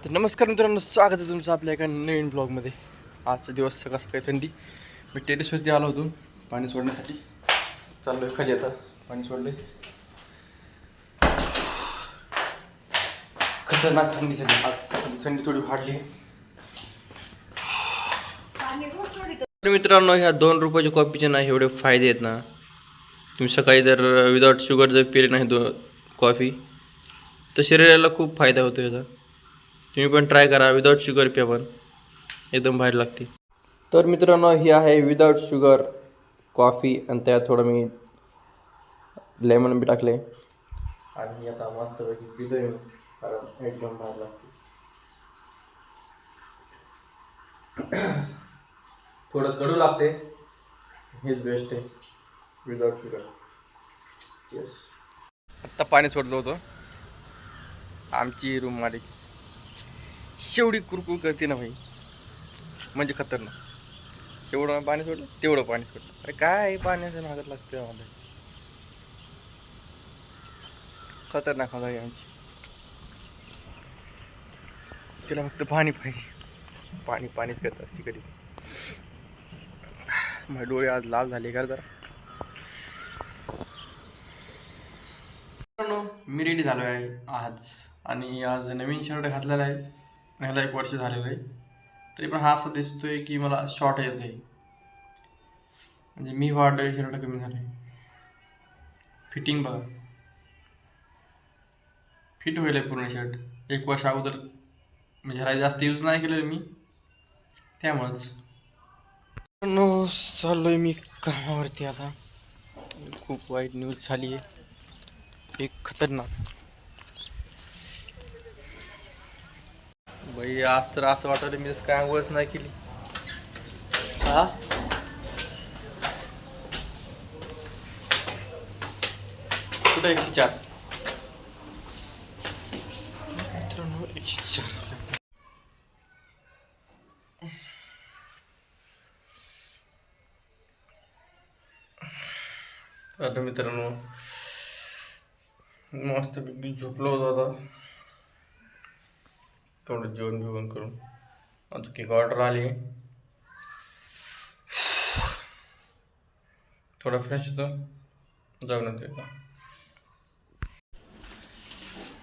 तर नमस्कार मित्रांनो, स्वागत आहे तुमचं आपल्या एका नवीन ब्लॉगमध्ये. आजचा दिवस सकाळ सकाळी थंडी. मी टेरेसवरती आलो होतो पाणी सोडण्यासाठी. चाललो आहे खाली आता, पाणी सोडलं आहे. खतरनाक थंडी झाली आज, थंडी थोडी वाढली. मित्रांनो, ह्या 2 रुपयाच्या कॉफीचे ना एवढे फायदे आहेत ना. तुम्ही सकाळी जर विदाउट शुगर जर पिले नाही कॉफी तर शरीराला खूप फायदा होतो याचा. तुम्ही पण ट्राय करा, विदाउट शुगर प्या, पण एकदम भारी लागते. तर मित्रांनो, ही आहे विदाउट शुगर कॉफी आणि त्यात थोडं मी लेमन बी टाकले आणि आता मस्तपैकी पितोय कारण एकदम भारी लागते. थोडं कडू लागते, हेच बेस्ट आहे विदाउट शुगर. येस, आत्ता पाणी सोडलं होतं. आमची रूम मालिक शेवढी कुरकुर करते ना भाई, म्हणजे खतरनाक. एवढं पाणी सोडलं तेवढं पाणी सोडलं. अरे काय पाण्याचं नागत लागतं आम्हाला, खतरनाक होता आमची. तिला फक्त पाणी पाहिजे, पाणी पाणीच करतात ती कधी. माझे डोळे आज लाल झाले का जरा. मी रेडी झालो आहे आज, आणि आज नवीन शर्ट घातलेला आहे. ह्याला 1 वर्ष झालेलं आहे, तरी पण हा असा दिसतोय की मला शॉर्ट येत आहे. म्हणजे मी वाढलोय, शर्ट कमी झालं आहे. फिटिंग बघा, फिट होईल आहे पूर्ण शर्ट. 1 वर्ष अगोदर म्हणजे ह्याला जास्त यूज नाही केलेलं मी, त्यामुळंच. चाललोय मी कामावरती आता. खूप वाईट न्यूज झाली आहे, एक खतरनाक. बाई, आज तर असं वाटलं मी काय आंघोळच नाही केली. हा, कुठं 104 मित्रांनो, 104. आता मित्रांनो मस्त पैकी झोपलो होतो. आता थोडं जेवण करून अजून एक ऑर्डर आली, थोडा फ्रेश होतो, जाऊन येतो.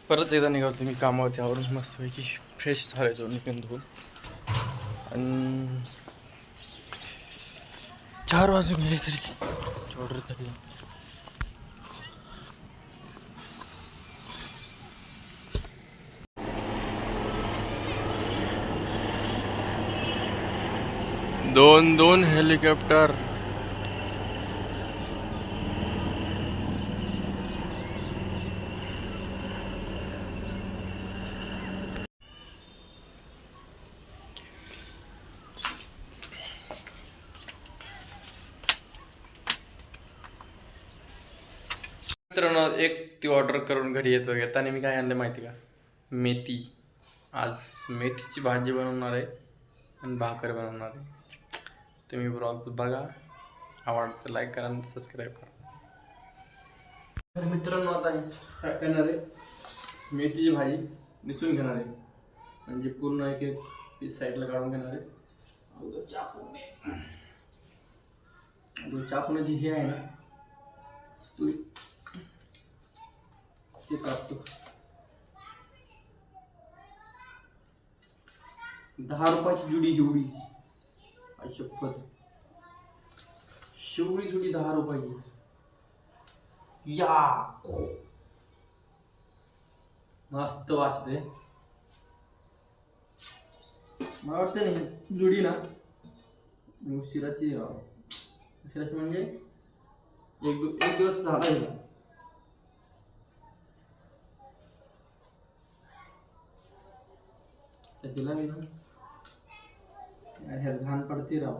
परत एकदा निघालो तुम्ही कामावरती आवरून मस्तपैकी फ्रेश झाले दोन निघून धुवून. आणि 4 वाजून गेले तरी ऑर्डर झाली. दोन हेलिकॉप्टर. मित्रांनो, एक ती ऑर्डर करून घरी येताना मी काय आणलं माहिती का? मेथी. आज मेथीची भाजी बनवणार आहे आणि भाकर बनवणार आहे. तुम्ही ब्लॉग बघा, आवडतं लाईक करा आणि सबस्क्राईब करा. तर मित्रांनो, आता काय करणार आहे, मेथीची भाजी निचून घेणार आहे, म्हणजे पूर्ण एक पीस साईडला काढून घेणार आहे. चाकूने हे आहे ना ते कापतो. 10 रुपयाची जुडी एवढी, शपथ, शेवढी जुडी 10 रुपयाची. या मस्त वाचते. मला वाटतं नाही जुडी ना उशिराची म्हणजे एक दिवस झाला. तर तिला मी ना ह्या घाण पडते राव,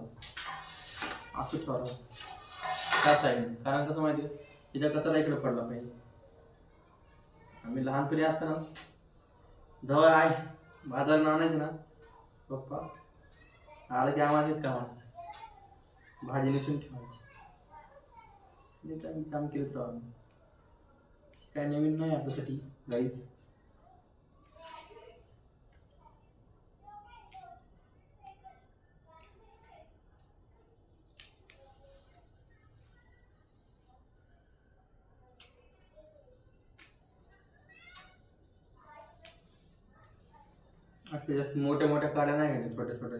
असं ठरव त्या साईड. कारण कसं माहिती आहे, तिच्या कचरा इकडे पडला पाहिजे. आम्ही लहानपणी असताना जवळ आहे बाजार आणायचं ना, पप्पा आलं की आम्हाला हेच कामाचं, भाजी निसून ठेवायची. काम केलं राव आम्ही, काय नवीन नाही आपल्यासाठी गाईस. असले जास्त मोठ्या मोठ्या काड्या नाही घ्यायच्या, छोट्या छोट्या.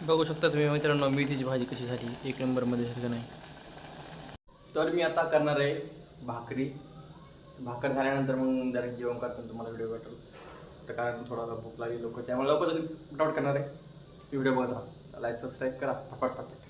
बघू शकता तुम्ही मित्रांनो, मेथीची भाजी कशी झाली, एक नंबरमध्ये झाली का नाही. तर मी आता करणार आहे भाकरी. भाकर झाल्यानंतर मग जरा जेवण करताना तुम्हाला व्हिडिओ भेटेल. तर कारण थोडा भूक लागली लवकर, त्यामुळे लवकर पटापट करणार आहे. व्हिडिओ बघत राहा, लाईक सबस्क्राईब करा, पटापट.